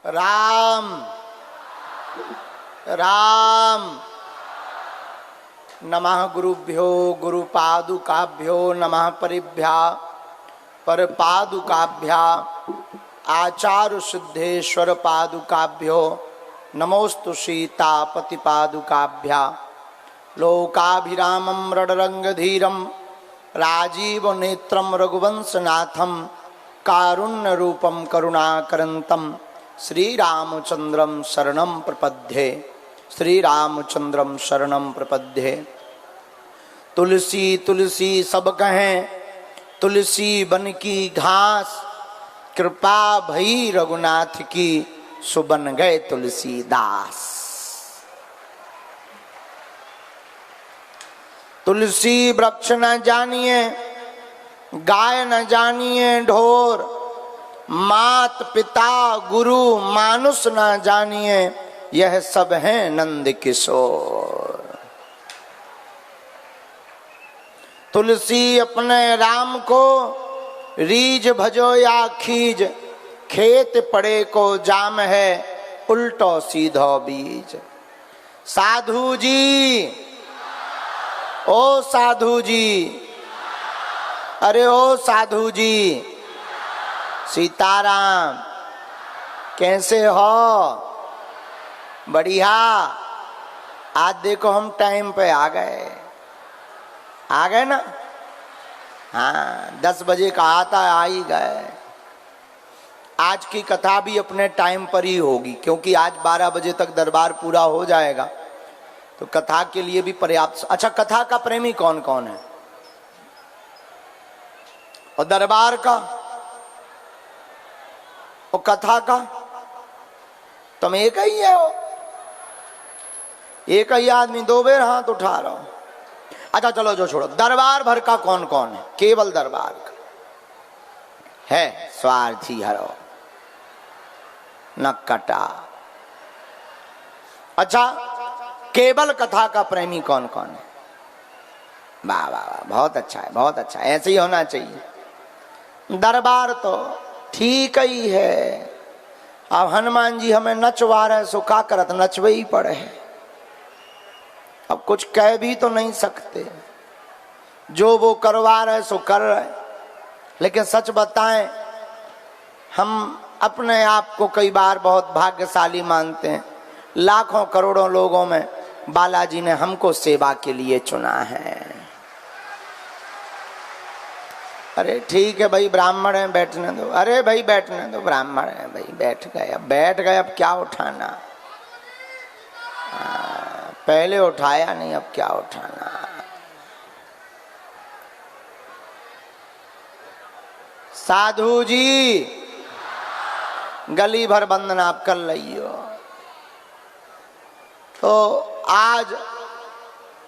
राम राम। नमः गुरुभ्यो गुरुपादुकाभ्यो नमः परिभ्या परपादुकाभ्या आचार्य सिद्धेश्वर पादुकाभ्यो नमोस्तु सीतापति पादुकाभ्या। लोकाभिरामं रणरंगधीरं राजीव नेत्रं रघुवंशनाथं कारुण्यरूपं करुणाकरन्तं श्रीरामचंद्रं शरणं प्रपद्ये। श्रीरामचंद्रं शरणं प्रपद्ये। तुलसी तुलसी सब कहें तुलसी बन की घास, कृपा भई रघुनाथ की सुबन गए तुलसीदास। तुलसी वृक्ष न जानिए गाय न जानिए ढोर, मात पिता गुरु मानुष न जानिए यह सब हैं नंद किशोर। तुलसी अपने राम को रीज भजो या खीज, खेत पड़े को जाम है उल्टो सीधो बीज। साधु जी ओ साधु जी, अरे ओ साधु जी, सीताराम कैसे हो? बढ़िया। आज देखो हम टाइम पे आ गए ना। हाँ 10 बजे कहा था आ ही गए। आज की कथा भी अपने टाइम पर ही होगी क्योंकि आज 12 बजे तक दरबार पूरा हो जाएगा तो कथा के लिए भी पर्याप्त। अच्छा, कथा का प्रेमी कौन कौन है और दरबार का और कथा का? तुम एक ही है हो, एक ही आदमी, 2 बेर हाथ उठा रहा हूं। अच्छा चलो जो छोड़ो, दरबार भर का कौन कौन है? केवल दरबार का है स्वार्थी हरो न कटा। अच्छा, केवल कथा का प्रेमी कौन कौन है? वाह वाह वाह, बहुत अच्छा है, बहुत अच्छा है, ऐसे ही होना चाहिए। दरबार तो ठीक ही है। अब हनुमान जी हमें नचवा रहे सो का करत, नचवे ही पड़े हैं। अब कुछ कह भी तो नहीं सकते, जो वो करवा रहे सो कर रहे। लेकिन सच बताएं, हम अपने आप को कई बार बहुत भाग्यशाली मानते हैं। लाखों करोड़ों लोगों में बालाजी ने हमको सेवा के लिए चुना है। अरे ठीक है भाई, ब्राह्मण है बैठने दो। अरे भाई बैठने दो, ब्राह्मण है भाई, बैठ गए अब क्या उठाना। पहले उठाया नहीं, अब क्या उठाना। साधु जी गली भर बंधन आप कर लियो। तो आज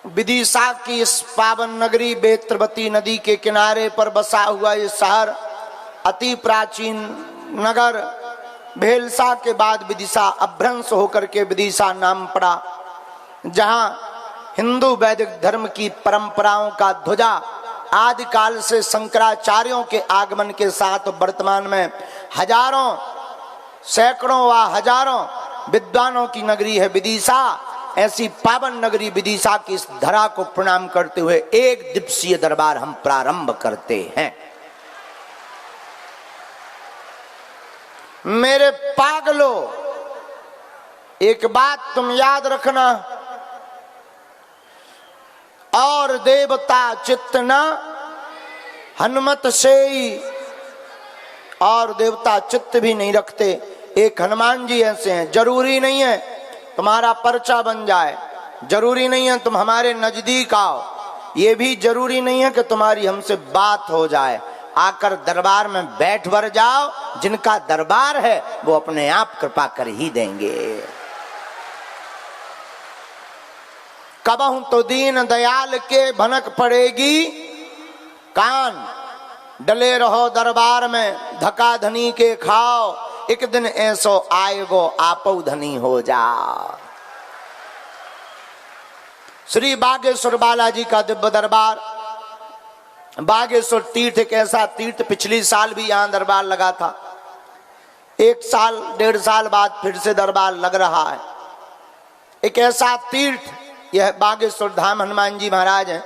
विदिशा की इस पावन नगरी बेत्रवती नदी के किनारे पर बसा हुआ ये शहर, अति प्राचीन नगर। भेलसा के बाद विदिशा अभ्रंश होकर के विदिशा नाम पड़ा, जहां हिंदू वैदिक धर्म की परंपराओं का ध्वजा आदिकाल से शंकराचार्यों के आगमन के साथ वर्तमान में हजारों सैकड़ों व हजारों विद्वानों की नगरी है विदिशा। ऐसी पावन नगरी विदिशा की इस धरा को प्रणाम करते हुए एक दिवसीय दरबार हम प्रारंभ करते हैं। मेरे पागलों, एक बात तुम याद रखना, और देवता चित्त न हनुमत से ही, और देवता चित्त भी नहीं रखते। एक हनुमान जी ऐसे हैं, जरूरी नहीं है तुम्हारा पर्चा बन जाए, जरूरी नहीं है तुम हमारे नजदीक आओ, ये भी जरूरी नहीं है कि तुम्हारी हमसे बात हो जाए। आकर दरबार में बैठ भर जाओ, जिनका दरबार है वो अपने आप कृपा कर ही देंगे। कबहू तो दीन दयाल के भनक पड़ेगी कान, डले रहो दरबार में धका धनी के खाओ, एक दिन ऐसो आएगो आपो धनी हो जा। श्री बागेश्वर बालाजी का दिव्य दरबार, बागेश्वर तीर्थ एक ऐसा तीर्थ, पिछली साल भी यहां दरबार लगा था। 1 साल 1.5 साल बाद फिर से दरबार लग रहा है। एक ऐसा तीर्थ, यह बागेश्वर धाम हनुमान जी महाराज हैं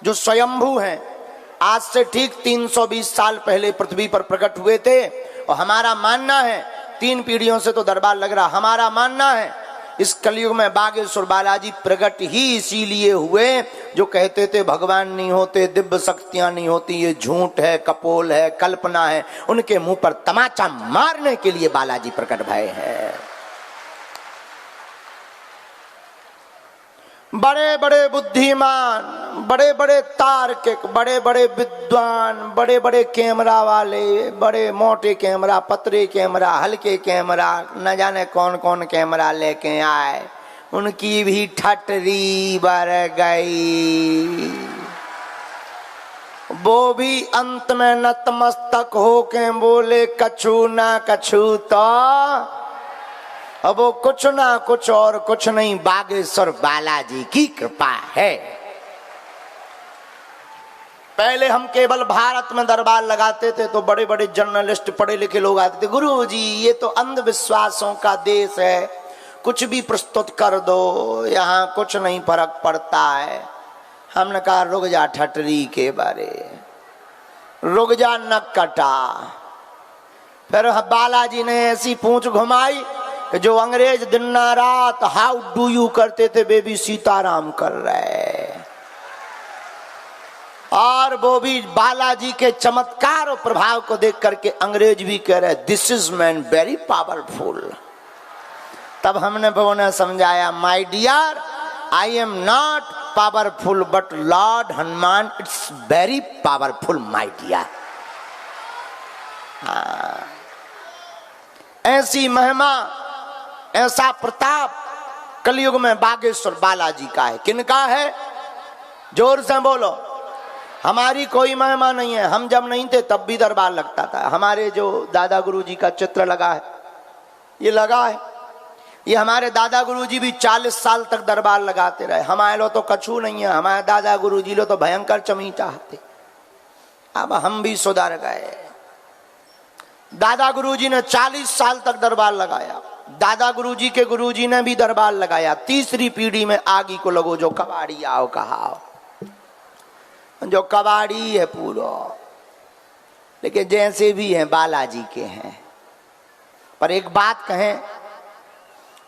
जो स्वयंभू हैं। आज से ठीक 320 साल पहले पृथ्वी पर प्रकट हुए थे। और हमारा मानना है 3 पीढ़ियों से तो दरबार लग रहा, हमारा मानना है इस कलयुग में बागेश्वर बालाजी प्रकट ही इसीलिए हुए जो कहते थे भगवान नहीं होते, दिव्य शक्तियां नहीं होती, ये झूठ है, कपोल है, कल्पना है। उनके मुंह पर तमाचा मारने के लिए बालाजी प्रकट भय है। बड़े बड़े बुद्धिमान, बड़े बड़े तार्किक, बड़े बड़े विद्वान, बड़े बड़े कैमरा वाले, बड़े मोटे कैमरा, पतले कैमरा, हल्के कैमरा, न जाने कौन कौन कैमरा लेके आए, उनकी भी ठटरी बर गई। वो भी अंत में नतमस्तक होके बोले कछु ना कछु तो अब वो कुछ ना कुछ और कुछ नहीं, बागेश्वर बालाजी की कृपा है। पहले हम केवल भारत में दरबार लगाते थे तो बड़े बड़े जर्नलिस्ट, पढ़े लिखे लोग आते थे, गुरुजी ये तो अंधविश्वासों का देश है, कुछ भी प्रस्तुत कर दो, यहाँ कुछ नहीं फर्क पड़ता है। हमने कहा रुक जा ठटरी के बारे, रुक जा नक कटा। फिर बालाजी ने ऐसी पूंछ घुमाई कि जो अंग्रेज दिन रात हाउ डू यू करते थे, बेबी सीताराम कर रहे। और वो भी बालाजी के चमत्कार और प्रभाव को देख करके अंग्रेज भी कह रहे this is man very powerful. तब हमने वो ने समझाया my dear I am not powerful but lord Hanuman it's very powerful my dear. ऐसी महिमा, ऐसा प्रताप कलयुग में बागेश्वर बालाजी का है। किनका है? जोर से बोलो। हमारी कोई महिमा नहीं है। हम जब नहीं थे तब भी दरबार लगता था। हमारे जो दादा गुरु जी का चित्र लगा है, ये लगा है, ये हमारे दादा गुरु जी भी 40 साल तक दरबार लगाते रहे। हमारे लो तो कछु नहीं है, हमारे दादा गुरु जी लो तो भयंकर चमीटा थे। अब हम भी सुधर गए। दादा गुरु जी ने 40 साल तक दरबार लगाया। दादा गुरु जी के गुरु जी ने भी दरबार लगाया। तीसरी पीढ़ी में आगी को लगो जो कबाड़ी आओ कहाओ, जो कबाड़ी है पूरा, लेकिन जैसे भी हैं बालाजी के हैं। पर एक बात कहें,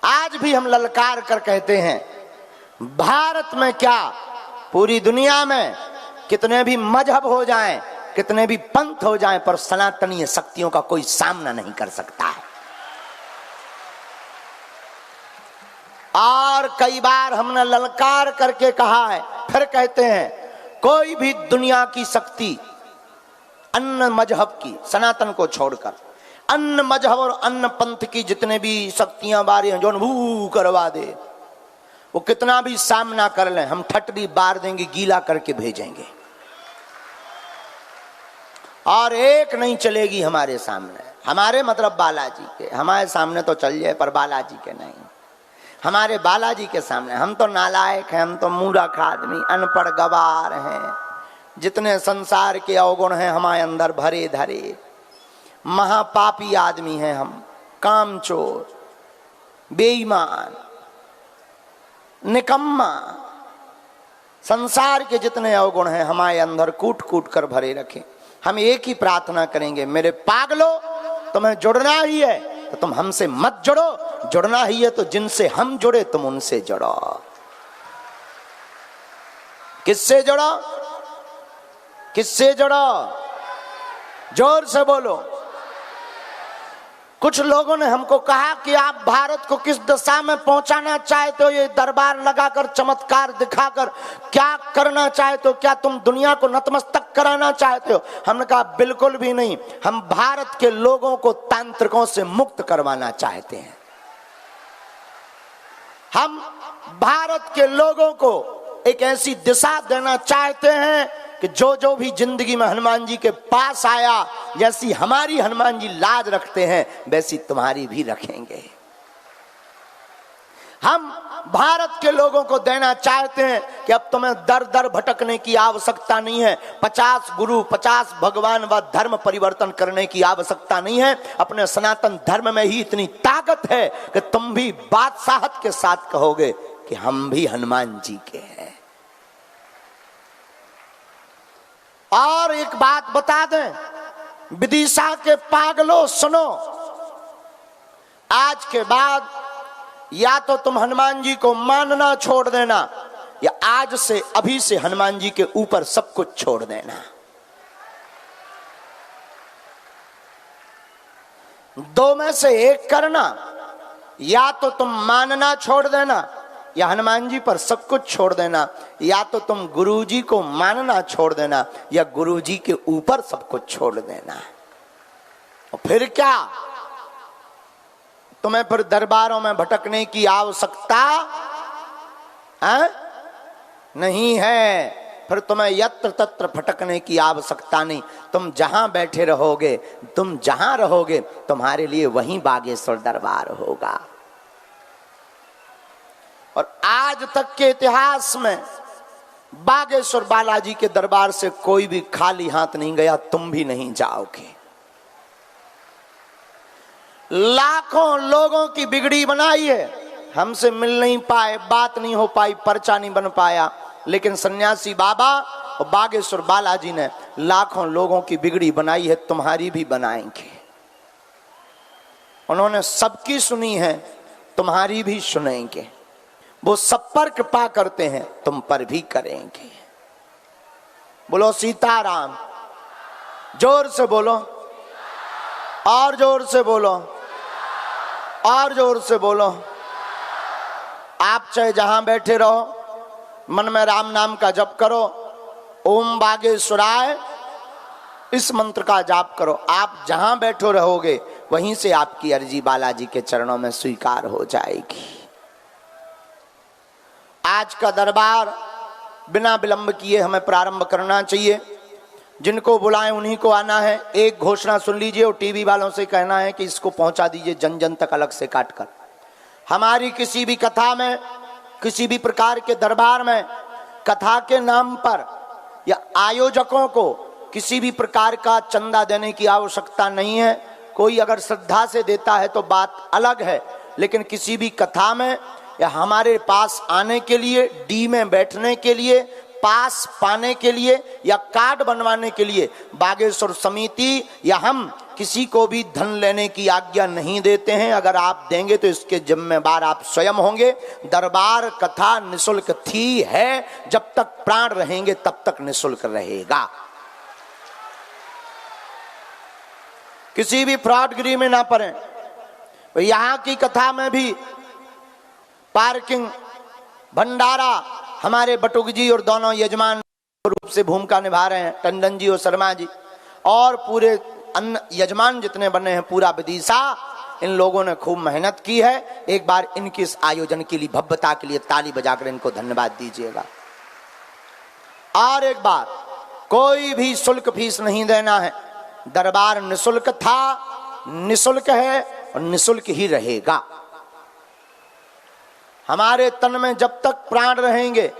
आज भी हम ललकार कर कहते हैं, भारत में क्या पूरी दुनिया में कितने भी मजहब हो जाएं, कितने भी पंथ हो जाएं, पर सनातनीय शक्तियों का कोई सामना नहीं कर सकता है। और कई बार हमने ललकार करके कहा है, फिर कहते हैं, कोई भी दुनिया की शक्ति अन्य मजहब की, सनातन को छोड़कर अन्य मजहब और अन्य पंथ की जितने भी शक्तियां बारी हैं, जो भू करवा दे, वो कितना भी सामना कर लें, हम ठटरी बार देंगे, गीला करके भेजेंगे। और एक नहीं चलेगी हमारे सामने। हमारे मतलब बालाजी के, हमारे सामने तो चल जाए पर बालाजी के नहीं। हमारे बालाजी के सामने हम तो नालायक हैं, हम तो मूर्ख आदमी, अनपढ़ गवार हैं। जितने संसार के अवगुण हैं हमारे अंदर भरे धरे, महापापी आदमी हैं हम, कामचोर, बेईमान, निकम्मा। संसार के जितने अवगुण हैं हमारे अंदर कूट कूट कर भरे रखे। हम एक ही प्रार्थना करेंगे, मेरे पागलो तुम्हें जुड़ना ही है तो तुम हमसे मत जुड़ो, जुड़ना ही है तो जिनसे हम जुड़े तुम उनसे जुड़ो। किससे जुड़ो? किससे जुड़ो? जोर से बोलो। कुछ लोगों ने हमको कहा कि आप भारत को किस दशा में पहुंचाना चाहते हो, ये दरबार लगाकर चमत्कार दिखाकर क्या करना चाहते हो, क्या तुम दुनिया को नतमस्तक कराना चाहते हो? हमने कहा बिल्कुल भी नहीं, हम भारत के लोगों को तांत्रिकों से मुक्त करवाना चाहते हैं। हम भारत के लोगों को एक ऐसी दिशा देना चाहते हैं कि जो जो भी जिंदगी में हनुमान जी के पास आया, जैसी हमारी हनुमान जी लाज रखते हैं वैसी तुम्हारी भी रखेंगे। हम भारत के लोगों को देना चाहते हैं कि अब तुम्हें दर दर भटकने की आवश्यकता नहीं है, 50 गुरु 50 भगवान व धर्म परिवर्तन करने की आवश्यकता नहीं है। अपने सनातन धर्म में ही इतनी ताकत है कि तुम भी बादशाहत के साथ कहोगे कि हम भी हनुमान जी के हैं। और एक बात बता दें, विदिशा के पागलों सुनो, आज के बाद या तो तुम हनुमान जी को मानना छोड़ देना, या आज से अभी से हनुमान जी के ऊपर सब कुछ छोड़ देना। दो में से एक करना, या तो तुम मानना छोड़ देना या हनुमान जी पर सब कुछ छोड़ देना, या तो तुम गुरु जी को मानना छोड़ देना या गुरु जी के ऊपर सब कुछ छोड़ देना। और फिर क्या, तुम्हें फिर दरबारों में भटकने की आवश्यकता नहीं है। फिर तुम्हें यत्र तत्र भटकने की आवश्यकता नहीं। तुम जहां बैठे रहोगे, तुम जहां रहोगे, तुम्हारे लिए वहीं बागेश्वर दरबार होगा। और आज तक के इतिहास में बागेश्वर बालाजी के दरबार से कोई भी खाली हाथ नहीं गया, तुम भी नहीं जाओगे। लाखों लोगों की बिगड़ी बनाई है, हमसे मिल नहीं पाए, बात नहीं हो पाई, पर्चा नहीं बन पाया, लेकिन सन्यासी बाबा और बागेश्वर बालाजी ने लाखों लोगों की बिगड़ी बनाई है, तुम्हारी भी बनाएंगे। उन्होंने सबकी सुनी है, तुम्हारी भी सुनेंगे। वो सब पर कृपा करते हैं, तुम पर भी करेंगे। बोलो सीताराम, जोर से बोलो, और जोर से बोलो, और जोर से बोलो। आप चाहे जहां बैठे रहो, मन में राम नाम का जप करो, ओम बागेश्वराय इस मंत्र का जाप करो। आप जहां बैठो रहोगे, वहीं से आपकी अर्जी बालाजी के चरणों में स्वीकार हो जाएगी। आज का दरबार बिना विलंब किए हमें प्रारंभ करना चाहिए। जिनको बुलाएं उन्हीं को आना है। एक घोषणा सुन लीजिए और टीवी वालों से कहना है कि इसको पहुंचा दीजिए जन जन तक अलग से काट कर। हमारी किसी भी कथा में, किसी भी प्रकार के दरबार में कथा के नाम पर या आयोजकों को किसी भी प्रकार का चंदा देने की आवश्यकता नहीं है। कोई अगर श्रद्धा से देता है तो बात अलग है, लेकिन किसी भी कथा में या हमारे पास आने के लिए, डी में बैठने के लिए, पास पाने के लिए या कार्ड बनवाने के लिए बागेश्वर समिति या हम किसी को भी धन लेने की आज्ञा नहीं देते हैं। अगर आप देंगे तो इसके जिम्मेदार आप स्वयं होंगे। दरबार कथा निशुल्क थी है, जब तक प्राण रहेंगे तब तक निशुल्क रहेगा। किसी भी फ्रॉडगिरी में ना पड़े। यहां की कथा में भी पार्किंग, भंडारा हमारे बटुक जी और दोनों यजमान रूप से भूमिका निभा रहे हैं, टंडन जी और शर्मा जी, और पूरे अन्य यजमान जितने बने हैं, पूरा विदिशा, इन लोगों ने खूब मेहनत की है। एक बार इनके इस आयोजन के लिए, भव्यता के लिए ताली बजाकर इनको धन्यवाद दीजिएगा। और एक बार, कोई भी शुल्क फीस नहीं देना है। दरबार निशुल्क था, निशुल्क है और निशुल्क ही रहेगा। हमारे तन में जब तक प्राण रहेंगे,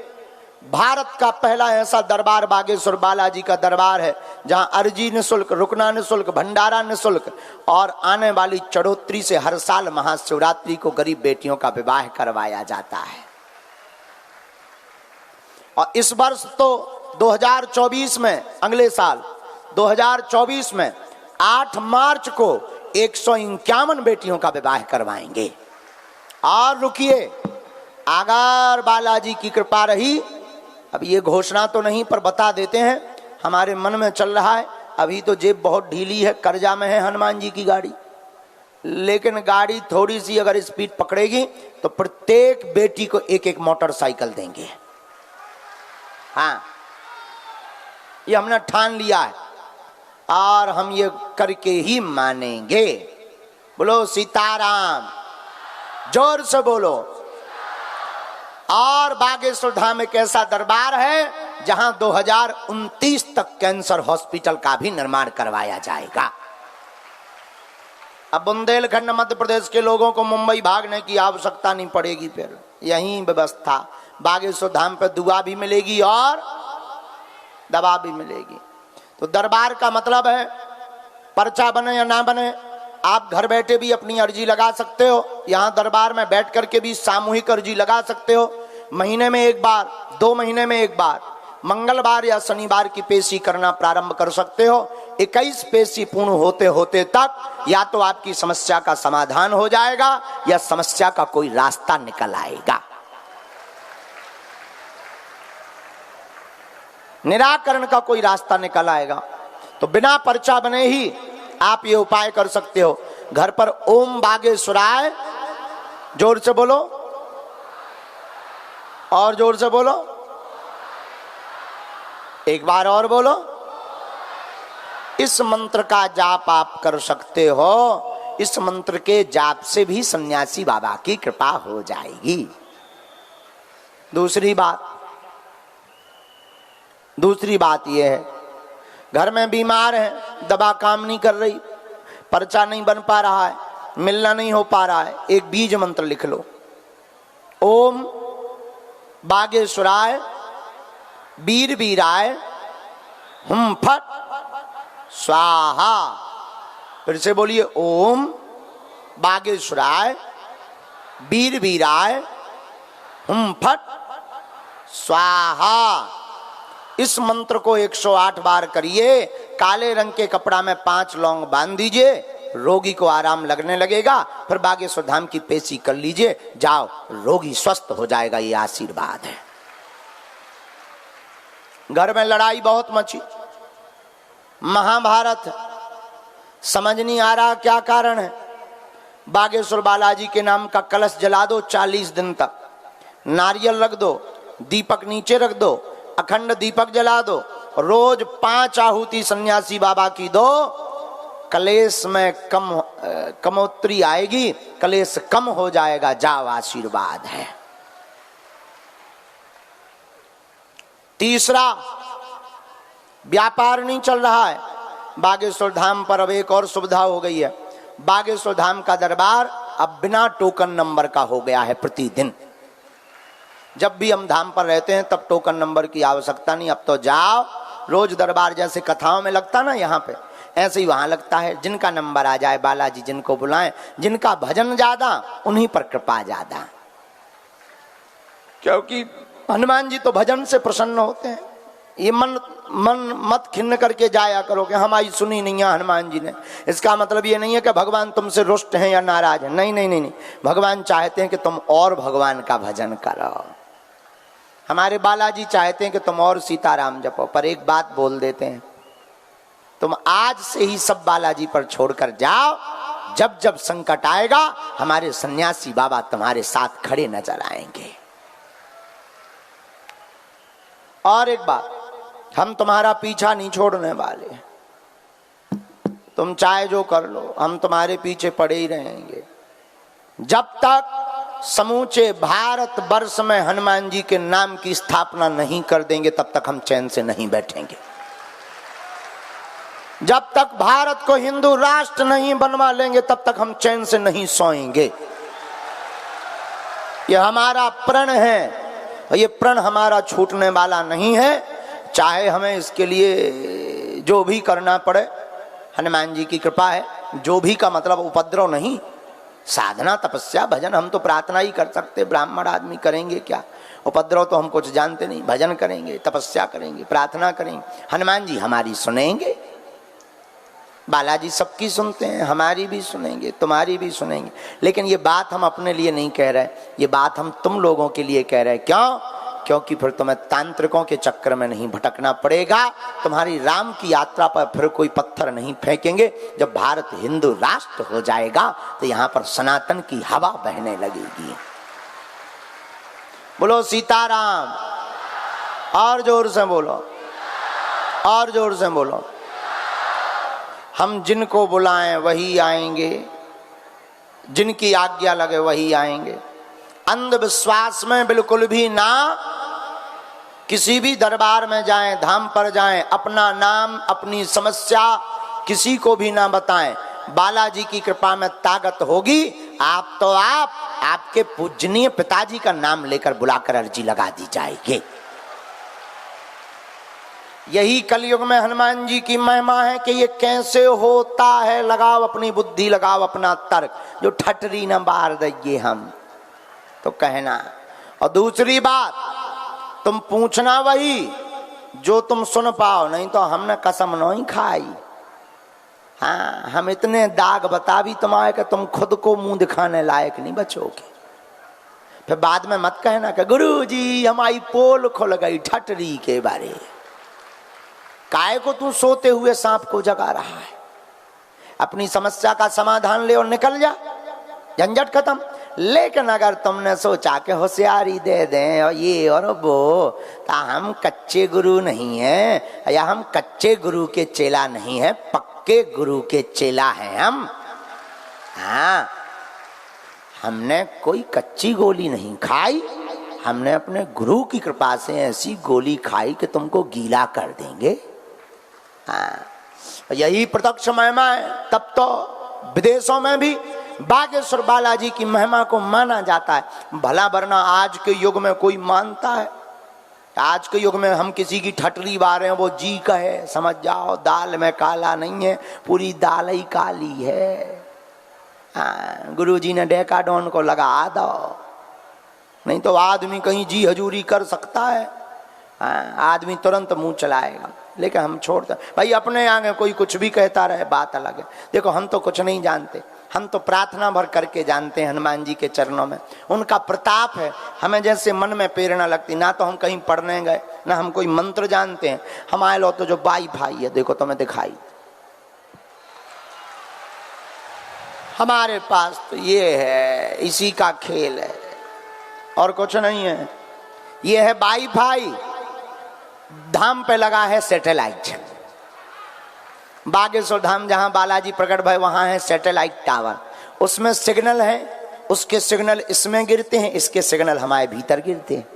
भारत का पहला ऐसा दरबार बागेश्वर बालाजी का दरबार है जहां अर्जी निशुल्क, रुकना निशुल्क, भंडारा निशुल्क, और आने वाली चढ़ोत्री से हर साल महाशिवरात्रि को गरीब बेटियों का विवाह करवाया जाता है। और इस वर्ष तो 2024 में, अगले साल 2024 में 8 मार्च को 151 बेटियों का विवाह करवाएंगे। और रुकिए, अगर बालाजी की कृपा रही, अब ये घोषणा तो नहीं पर बता देते हैं, हमारे मन में चल रहा है। अभी तो जेब बहुत ढीली है, कर्जा में है हनुमान जी की गाड़ी, लेकिन गाड़ी थोड़ी सी अगर स्पीड पकड़ेगी तो प्रत्येक बेटी को एक एक मोटरसाइकिल देंगे। हाँ, ये हमने ठान लिया है और हम ये करके ही मानेंगे। बोलो सीताराम, जोर से बोलो। और बागेश्वर धाम एक ऐसा दरबार है जहां 2029 तक कैंसर हॉस्पिटल का भी निर्माण करवाया जाएगा। अब बुंदेलखंड मध्य प्रदेश के लोगों को मुंबई भागने की आवश्यकता नहीं पड़ेगी। फिर यही व्यवस्था। बागेश्वर धाम पर दुआ भी मिलेगी और दवा भी मिलेगी। तो दरबार का मतलब है पर्चा बने या ना बने, आप घर बैठे भी अपनी अर्जी लगा सकते हो। यहाँ दरबार में बैठ करके भी सामूहिक अर्जी लगा सकते हो। महीने में एक बार, 2 महीने में एक बार, मंगलवार या शनिवार की पेशी करना प्रारंभ कर सकते हो। 21 पेशी पूर्ण होते होते तक या तो आपकी समस्या का समाधान हो जाएगा या समस्या का कोई रास्ता निकल आएगा, निराकरण का कोई रास्ता निकल आएगा। तो बिना पर्चा बने ही आप ये उपाय कर सकते हो। घर पर ओम बागेश्वराय, जोर से बोलो और जोर से बोलो, एक बार और बोलो। इस मंत्र का जाप आप कर सकते हो। इस मंत्र के जाप से भी सन्यासी बाबा की कृपा हो जाएगी। दूसरी बात यह है, घर में बीमार है, दवा काम नहीं कर रही, पर्चा नहीं बन पा रहा है, मिलना नहीं हो पा रहा है, एक बीज मंत्र लिख लो। ओम बागेश्वराय वीर वीराय हुम फट स्वाहा। फिर से बोलिए, ओम बागेश्वराय वीर वीराय हुम फट स्वाहा। इस मंत्र को 108 बार करिए। काले रंग के कपड़ा में 5 लौंग बांध दीजिए, रोगी को आराम लगने लगेगा। फिर बागेश्वर धाम की पेशी कर लीजिए, जाओ, रोगी स्वस्थ हो जाएगा। ये आशीर्वाद है। घर में लड़ाई बहुत मची, महाभारत, समझ नहीं आ रहा क्या कारण है। बागेश्वर बालाजी के नाम का कलश जला दो 40 दिन तक, नारियल रख दो, दीपक नीचे रख दो, अखंड दीपक जला दो, रोज 5 आहुति सन्यासी बाबा की दो। कलेश में कमोत्री आएगी, कलेश कम हो जाएगा। जाओ, आशीर्वाद है। तीसरा, व्यापार नहीं चल रहा है बागेश्वर धाम पर। अब एक और सुविधा हो गई है, बागेश्वर धाम का दरबार अब बिना टोकन नंबर का हो गया है। प्रतिदिन जब भी हम धाम पर रहते हैं तब टोकन नंबर की आवश्यकता नहीं। अब तो जाओ, रोज दरबार जैसे कथाओं में लगता ना यहाँ पे, ऐसे ही वहां लगता है। जिनका नंबर आ जाए बालाजी जिनको बुलाएं, जिनका भजन ज्यादा उन्हीं पर कृपा ज्यादा, क्योंकि हनुमान जी तो भजन से प्रसन्न होते हैं। ये मन मत खिन्न करके जाया करो कि हमारी सुनी नहीं है हनुमान जी ने। इसका मतलब ये नहीं है कि भगवान तुमसे रुष्ट हैं या नाराज हैं। नहीं नहीं नहीं नहीं, भगवान चाहते हैं कि तुम और भगवान का भजन करो। हमारे बालाजी चाहते हैं कि तुम और सीताराम जपो। पर एक बात बोल देते हैं, तुम आज से ही सब बालाजी पर छोड़कर जाओ। जब जब संकट आएगा हमारे सन्यासी बाबा तुम्हारे साथ खड़े नजर आएंगे। और एक बात, हम तुम्हारा पीछा नहीं छोड़ने वाले। तुम चाहे जो कर लो, हम तुम्हारे पीछे पड़े ही रहेंगे। जब तक समूचे भारत वर्ष में हनुमान जी के नाम की स्थापना नहीं कर देंगे तब तक हम चैन से नहीं बैठेंगे। जब तक भारत को हिंदू राष्ट्र नहीं बनवा लेंगे तब तक हम चैन से नहीं सोएंगे। यह हमारा प्रण है, ये प्रण हमारा छूटने वाला नहीं है। चाहे हमें इसके लिए जो भी करना पड़े, हनुमान जी की कृपा है। जो भी का मतलब उपद्रव नहीं, साधना तपस्या भजन हम तो प्रार्थना ही कर सकते। ब्राह्मण आदमी करेंगे क्या? उपद्रव तो हम कुछ जानते नहीं। भजन करेंगे, तपस्या करेंगे, प्रार्थना करेंगे। हनुमान जी हमारी सुनेंगे, बालाजी सबकी सुनते हैं, हमारी भी सुनेंगे, तुम्हारी भी सुनेंगे। लेकिन ये बात हम अपने लिए नहीं कह रहे, ये बात हम तुम लोगों के लिए कह रहे हैं। क्यों? क्योंकि फिर तुम्हें तांत्रिकों के चक्कर में नहीं भटकना पड़ेगा। तुम्हारी राम की यात्रा पर फिर कोई पत्थर नहीं फेंकेंगे। जब भारत हिंदू राष्ट्र हो जाएगा तो यहाँ पर सनातन की हवा बहने लगेगी। बोलो सीताराम, और जोर से बोलो, और जोर से बोलो। हम जिनको बुलाएं वही आएंगे, जिनकी आज्ञा लगे वही आएंगे। अंधविश्वास में बिल्कुल भी ना। किसी भी दरबार में जाएं, धाम पर जाएं, अपना नाम अपनी समस्या किसी को भी ना बताएं। बालाजी की कृपा में ताकत होगी। आप तो आप आपके पूजनीय पिताजी का नाम लेकर बुलाकर अर्जी लगा दी जाएगी। यही कलयुग में हनुमान जी की महिमा है कि ये कैसे होता है। लगाओ अपनी बुद्धि, लगाओ अपना तर्क, जो ठटरी न बार दइए हम तो कहना। और दूसरी बात, तुम पूछना वही जो तुम सुन पाओ, नहीं तो हमने कसम नहीं खाई। हाँ, हम इतने दाग बता भी तुम्हारे कि तुम खुद को मुंह दिखाने लायक नहीं बचोगे। फिर बाद में मत कहना कि गुरु जी हमारी पोल खुल गई ठटरी के बारे। काय को तू सोते हुए सांप को जगा रहा है? अपनी समस्या का समाधान ले और निकल जा, झंझट खत्म। लेकिन अगर तुमने सोचा कि होशियारी दे दें और ये और वो, तो हम कच्चे गुरु नहीं हैं, या हम कच्चे गुरु के चेला नहीं है, पक्के गुरु के चेला हैं हम। हाँ, हमने कोई कच्ची गोली नहीं खाई, हमने अपने गुरु की कृपा से ऐसी गोली खाई कि तुमको गीला कर देंगे। हाँ, यही प्रत्यक्ष महिमा है। तब तो विदेशों में भी बागेश्वर बालाजी की महिमा को माना जाता है। भला वरना आज के युग में कोई मानता है? आज के युग में हम किसी की ठटरी बार हैं, वो जी कहे, समझ जाओ दाल में काला नहीं है, पूरी दाल ही काली है। गुरुजी ने डेकाडोन को लगा दो, नहीं तो आदमी कहीं जी हजूरी कर सकता है। आदमी तुरंत मुंह चलाएगा। लेकिन हम छोड़ते भाई, अपने आगे कोई कुछ भी कहता रहे, बात अलग है। देखो, हम तो कुछ नहीं जानते, हम तो प्रार्थना भर करके जानते हैं हनुमान जी के चरणों में उनका प्रताप है। हमें जैसे मन में प्रेरणा लगती, ना तो हम कहीं पढ़ने गए, ना हम कोई मंत्र जानते हैं। हमारे लोग तो जो बाई भाई है, देखो तुम्हें दिखाई, हमारे पास तो ये है, इसी का खेल है और कुछ नहीं है। ये है बाई भाई, धाम पे लगा है सैटेलाइट। बागेश्वर धाम जहां बालाजी प्रकट भय, वहां है सैटेलाइट टावर। उसमें सिग्नल है, उसके सिग्नल इसमें गिरते हैं, इसके सिग्नल हमारे भीतर गिरते हैं,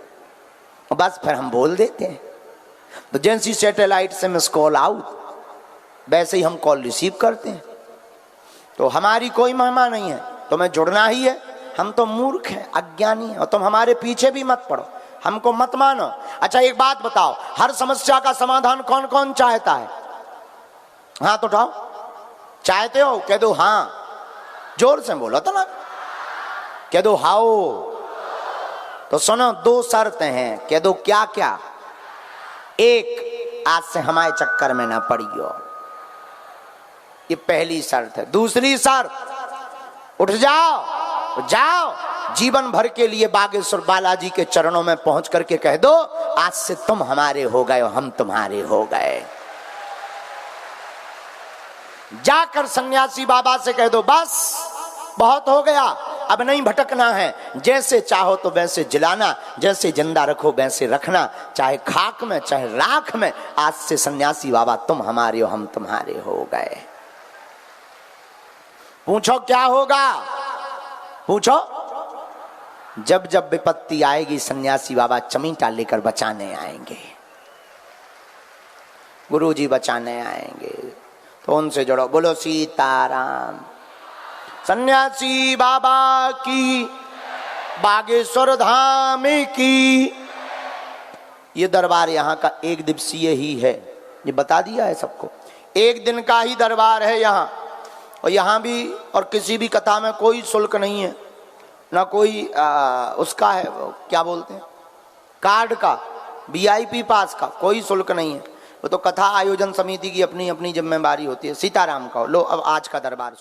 और बस फिर हम बोल देते हैं। तो जैसी सैटेलाइट से मिस कॉल आउट, वैसे ही हम कॉल रिसीव करते हैं। तो हमारी कोई महिमा नहीं है, तुम्हें जुड़ना ही है। हम तो मूर्ख हैं, अज्ञानी हैं, और तुम हमारे पीछे भी मत पड़ो, हमको मत मानो। अच्छा एक बात बताओ, हर समस्या का समाधान कौन कौन चाहता है? हाथ उठाओ, चाहते हो? कह दो हाँ, जोर से बोलो तो ना, कह दो हाओ। तो सुनो, दो शर्तें हैं, कह दो क्या क्या? एक, आज से हमारे चक्कर में ना पड़ियो, ये पहली शर्त है। दूसरी शर्त, उठ जाओ, जाओ जीवन भर के लिए बागेश्वर बालाजी के चरणों में पहुंच करके कह दो, आज से तुम हमारे हो गए, हम तुम्हारे हो गए। जाकर सन्यासी बाबा से कह दो, बस बहुत हो गया, अब नहीं भटकना है, जैसे चाहो तो वैसे जिलाना, जैसे जिंदा रखो वैसे रखना, चाहे खाक में चाहे राख में, आज से सन्यासी बाबा तुम हमारे हो, हम तुम्हारे हो गए। पूछो क्या होगा? पूछो। जब जब विपत्ति आएगी, सन्यासी बाबा चमीटा लेकर बचाने आएंगे, गुरुजी बचाने आएंगे। तो उनसे जुड़ो, बोलो सीताराम। सन्यासी बाबा की, बागेश्वर धाम की। ये दरबार यहाँ का एक दिवसीय ही है, ये बता दिया है सबको, एक दिन का ही दरबार है यहाँ। और यहाँ भी और किसी भी कथा में कोई शुल्क नहीं है, ना कोई उसका है, क्या बोलते हैं, कार्ड का, VIP पास का कोई शुल्क नहीं है। वो तो कथा आयोजन समिति की अपनी अपनी जिम्मेदारी होती है। सीताराम का लो, अब आज का दरबार